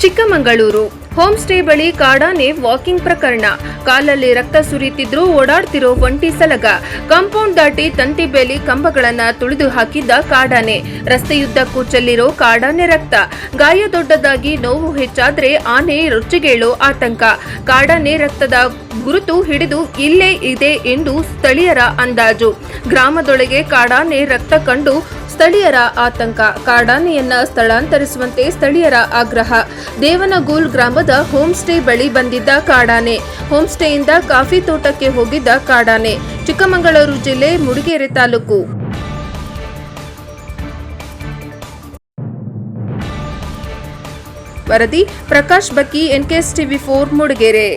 Chikkamagaluru home stay ಬಳಿ ಕಾಡಾನೆ walking ಪ್ರಕರಣ. ಕಾಲಲ್ಲಿ ರಕ್ತ ಸುರಿಯುತ್ತಿದ್ರೂ ಓಡಾಡ್ತಿರೋ ಒಂಟಿ ಸಲಗ. ಕಾಂಪೌಂಡ್ ದಾಟಿ ತಂತಿ ಬೇಲಿ ಕಂಬಗಳನ್ನ ತುಳಿದು ಹಾಕಿದ್ದ ಕಾಡಾನೆ. ರಸ್ತೆಯುದ್ದಕ್ಕೂ ಚೆಲ್ಲಿರೋ ಕಾಡಾನೆ ರಕ್ತ. ಗಾಯ ದೊಡ್ಡದಾಗಿ ನೋವು ಹೆಚ್ಚಾದ್ರೆ ಆನೆ ರೊಚ್ಚಿಗೇಳೋ ಆತಂಕ. ಕಾಡಾನೆ ರಕ್ತದ ಗುರುತು ಹಿಡಿದು ಇಲ್ಲೇ ಇದೆ ಎಂದು ಸ್ಥಳೀಯರ ಅಂದಾಜು. ಗ್ರಾಮದೊಳಗೆ ಕಾಡಾನೆ ರಕ್ತ ಕಂಡು ಸ್ಥಳೀಯರ ಆತಂಕ. ಕಾಡಾನೆಯನ್ನ ಸ್ಥಳಾಂತರಿಸುವಂತೆ ಸ್ಥಳೀಯರ ಆಗ್ರಹ. ದೇವನಗೂಲ್ ಗ್ರಾಮದ ಹೋಮ್ ಸ್ಟೇ ಬಳಿ ಬಂದಿದ್ದ ಕಾಡಾನೆ. ಹೋಮ್ ಸ್ಟೇಯಿಂದ ಕಾಫಿ ತೋಟಕ್ಕೆ ಹೋಗಿದ್ದ ಕಾಡಾನೆ. ಚಿಕ್ಕಮಗಳೂರು ಜಿಲ್ಲೆ ಮೂಡಿಗೆರೆ ತಾಲೂಕು. ವರದಿ ಪ್ರಕಾಶ್ ಬಕ್ಕಿ, NKS TV4 ಮೂಡಿಗೆರೆ.